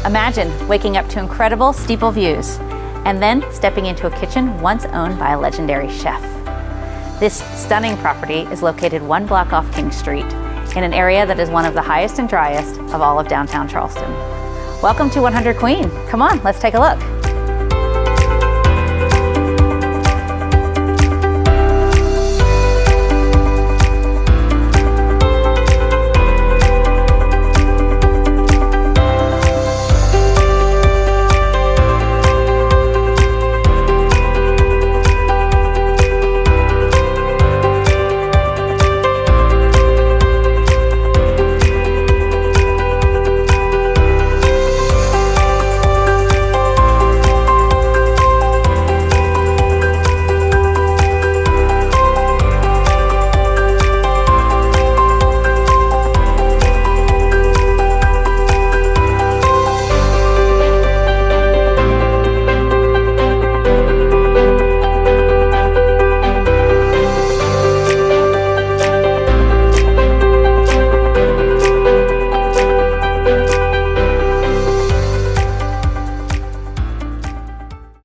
Imagine waking up to incredible steeple views and then stepping into a kitchen once owned by a legendary chef. This stunning property is located 1 block off King Street in an area that is one of the highest and driest of all of downtown Charleston. Welcome to 100 Queen. Come on, let's take a look.